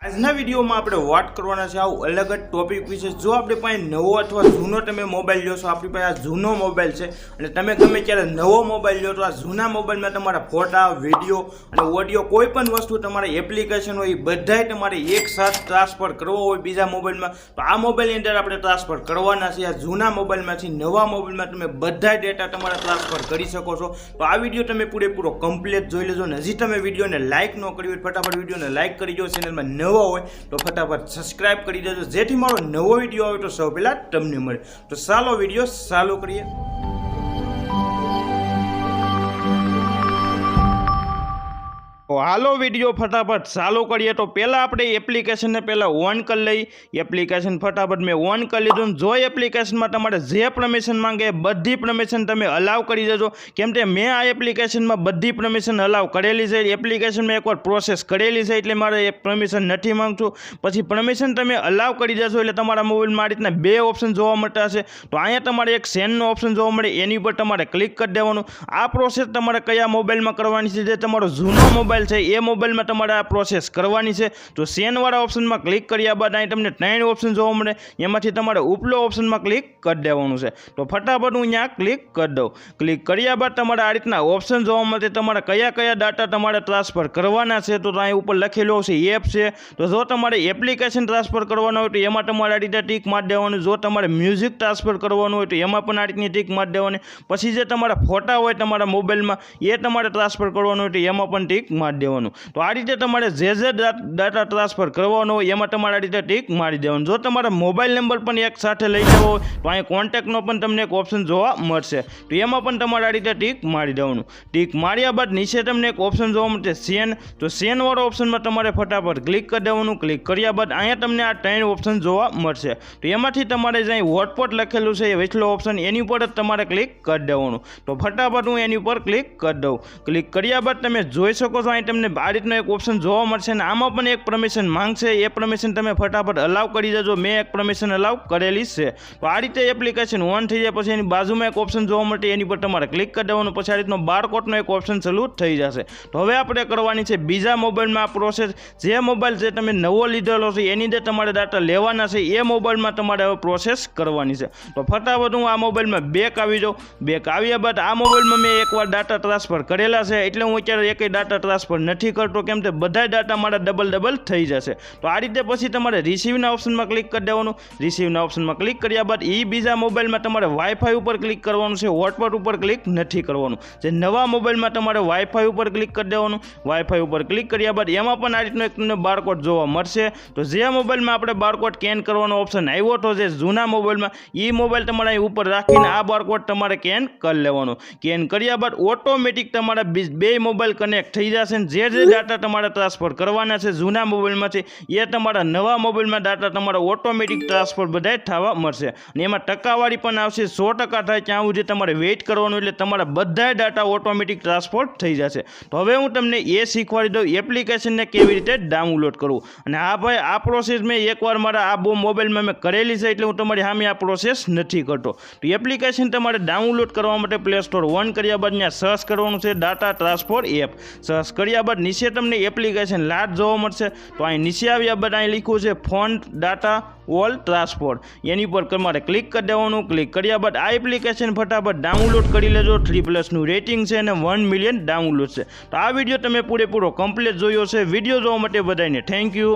આજના વિડીયોમાં આપણે વાત કરવાના છે આવું અલગ જ ટોપિક વિશે। જો આપણી પાસે નવો અથવા જૂનો તમે મોબાઈલ લ્યો છો, આપણી પાસે આ જૂનો મોબાઈલ છે અને તમે ગમે ત્યારે નવો મોબાઈલ લ્યો તો આ જૂના મોબાઈલમાં તમારા ફોટા, વિડીયો અને ઓડિયો કોઈ પણ વસ્તુ તમારી એપ્લિકેશન હોય એ બધાય તમારે એકસાથ ટ્રાન્સફર કરવો હોય બીજા મોબાઈલમાં તો આ મોબાઈલની અંદર આપણે ટ્રાન્સફર કરવાના છે। આ જૂના મોબાઈલમાંથી નવા મોબાઈલમાં તમે બધા ડેટા તમારા ટ્રાન્સફર કરી શકો છો। તો આ વિડીયો તમે પૂરેપૂરો કમ્પ્લીટ જોઈ લેજો અને હજી તમે વિડીયોને લાઇક ન કરી હોય ફટાફટ વિડીયોને લાઇક કરી દો। ચેનલમાં હોય તો ફટાફટ સબસ્ક્રાઇબ કરી દેજો જેથી મારો નવો વિડીયો આવે તો સૌ પહેલા તમને મળે। તો ચાલો વિડીયો ચાલુ કરીએ। હાલો વિડીયો ફટાફટ ચાલુ કરીએ। તો પહેલાં આપણે એપ્લિકેશનને પહેલાં ઓન કરી લઈ। એપ્લિકેશન ફટાફટ મેં ઓન કરી લીધું। જો એપ્લિકેશનમાં તમારે જે પરમિશન માંગે એ બધી પરમિશન તમે અલાવ કરી દેજો, કેમ કે મેં આ એપ્લિકેશનમાં બધી પરમિશન અલાવ કરેલી છે। એપ્લિકેશનમાં એકવાર પ્રોસેસ કરેલી છે એટલે મારે એ પરમિશન નથી માંગતું। પછી પરમિશન તમે અલાવ કરી દેશો એટલે તમારા મોબાઈલમાં આ રીતના બે ઓપ્શન જોવા મળતા હશે। તો અહીંયા તમારે એક સેન્ડનો ઓપ્શન જોવા મળે, એની ઉપર તમારે ક્લિક કરી દેવાનું। આ પ્રોસેસ તમારે કયા મોબાઈલમાં કરવાની છે? જે તમારો જૂનો મોબાઈલ છે એ મોબાઈલમાં તમારે આ પ્રોસેસ કરવાની છે। તો સેનવાળા ઓપ્શનમાં ક્લિક કર્યા બાદ અહીં તમને 3 ઓપ્શન જોવા મળે, એમાંથી તમારે ઉપલો ઓપ્શનમાં ક્લિક કરી દેવાનું છે। તો ફટાફટ હું અહીંયા ક્લિક કરી દઉં। ક્લિક કર્યા બાદ તમારે આ રીતના ઓપ્શન જોવા મળે, તમારે કયા કયા ડાટા તમારે ટ્રાન્સફર કરવાના છે તો અહીં ઉપર લખેલું છે એપ છે। તો જો તમારે એપ્લિકેશન ટ્રાન્સફર કરવાનો હોય તો એમાં તમારે આ રીતે ટીક મારી દેવાનું। જો તમારે મ્યુઝિક ટ્રાન્સફર કરવાનું હોય તો એમાં પણ આ રીતની ટીક મારી દેવાની। પછી જે તમારા ફોટા હોય તમારા મોબાઈલમાં એ તમારે ટ્રાન્સફર કરવાનું હોય તો એમાં પણ ટીક મારી દેવાનું। તો આ રીતે તમારે જે ડાટા ટ્રાન્સફર કરવાનો હોય એમાં તમારે આ રીતે ટીક મારી દેવાનું। જો તમારા મોબાઈલ નંબર પણ એક સાથે લઈ લેવો હોય તો અહીં કોન્ટેક્ટનો પણ તમને એક ઓપ્શન જોવા મળશે, તો એમાં પણ તમારે આ રીતે ટીક મારી દેવાનું। ટીક માર્યા બાદ નીચે તમને એક ઓપ્શન જોવા મળશે સેન, તો સેનવાળો ઓપ્શનમાં તમારે ફટાફટ ક્લિક કરી દેવાનું। ક્લિક કર્યા બાદ અહીંયા તમને આ 3 ઓપ્શન જોવા મળશે, તો એમાંથી તમારે જ્યાં હોટસ્પોટ લખેલું છે એ વેચલો ઓપ્શન એની ઉપર જ તમારે ક્લિક કરી દેવાનું। તો ફટાફટ હું એની ઉપર ક્લિક કરી દઉં। ક્લિક કર્યા બાદ તમે જોઈ શકો છો અહીં તમને આ રીતનો એક ઓપ્શન જોવા મળશે અને આમાં પણ એક પરમિશન માંગશે, એ પરમિશન તમે ફટાફટ અલાવ કરી દેજો। મેં એક પરમિશન અલાવ કરેલી છે। તો આ રીતે એપ્લિકેશન ઓન થઈ જાય પછી એની બાજુમાં એક ઓપ્શન જોવા મળશે, એની પર તમારે ક્લિક કરી દેવાનું। પછી આ રીતનો બારકોડનો એક ઓપ્શન ચાલુ થઈ જશે। તો હવે આપણે કરવાની છે બીજા મોબાઈલમાં આ પ્રોસેસ। જે મોબાઈલ જે તમે નવો લીધેલો છે એની અંદર તમારે ડાટા લેવાના છે એ મોબાઈલમાં તમારે હવે પ્રોસેસ કરવાની છે। તો ફટાફટ હું આ મોબાઈલમાં બેક આવી જાઉં। બેક આવ્યા બાદ આ મોબાઈલમાં મેં એકવાર ડાટા ટ્રાન્સફર કરેલા છે એટલે હું અત્યારે એકેય ડાટા ટ્રાન્સફર નથી કરતો, કેમ કે બધા ડાટા મારા ડબલ થઈ જશે। તો આ રીતે પછી તમારે રિસીવના ઓપ્શનમાં ક્લિક કરી દેવાનું। રિસીવના ઓપ્શનમાં ક્લિક કર્યા બાદ એ બીજા મોબાઈલમાં તમારે વાઈફાઈ ઉપર ક્લિક કરવાનું છે, હોટસ્પોટ ઉપર ક્લિક નથી કરવાનું। જે નવા મોબાઈલમાં તમારે વાઈફાઈ ઉપર ક્લિક કરી દેવાનું। વાઈફાઈ ઉપર ક્લિક કર્યા બાદ એમાં પણ આ રીતનો એક તમને બારકોડ જોવા મળશે। તો જે મોબાઈલમાં આપણે બારકોડ સ્કેન કરવાનો ઓપ્શન આવ્યો હતો જે જૂના મોબાઈલમાં, એ મોબાઈલ તમારે અહીં ઉપર રાખીને આ બારકોડ તમારે સ્કેન કરી લેવાનો। સ્કેન કર્યા બાદ ઓટોમેટિક તમારા બે મોબાઈલ કનેક્ટ થઈ જશે। જે ડાટા તમારે ટ્રાન્સફર કરવાના છે જૂના મોબાઈલમાંથી એ તમારા નવા મોબાઈલમાં ડાટા તમારા ઓટોમેટિક ટ્રાન્સફર બધા થવા મળશે અને એમાં ટકાવારી પણ આવશે 100% થાય ત્યાં સુધી તમારે વેઇટ કરવાનું, એટલે તમારા બધા ડાટા ઓટોમેટિક ટ્રાન્સફર થઈ જશે। તો હવે હું તમને એ શીખવાડી દઉં એપ્લિકેશનને કેવી રીતે ડાઉનલોડ કરવું। અને હા ભાઈ, આ પ્રોસેસ મેં એકવાર મારા આ મોબાઈલમાં મેં કરેલી છે એટલે હું તમારી સામે આ પ્રોસેસ નથી કરતો। તો એપ્લિકેશન તમારે ડાઉનલોડ કરવા માટે પ્લે સ્ટોર ઓન કર્યા બાદ ત્યાં સર્ચ કરવાનું છે ડાટા ટ્રાન્સફર એપ। સર્ચ કર્યા બાદ નીચે તમને એપ્લિકેશન લાટ જોવા મળશે। તો અહીં નીચે આવ્યા બાદ અહીં લખ્યું છે ફોન ડાટા ઓલ ટ્રાન્સફર, એની પર તમારે ક્લિક કરી દેવાનું। ક્લિક કર્યા બાદ આ એપ્લિકેશન ફટાફટ ડાઉનલોડ કરી લેજો। 3+ રેટિંગ છે અને 1 મિલિયન ડાઉનલોડ છે। તો આ વિડીયો તમે પૂરેપૂરો કમ્પ્લીટ જોયો છે। વિડીયો જોવા માટે બધાને થેન્ક યુ।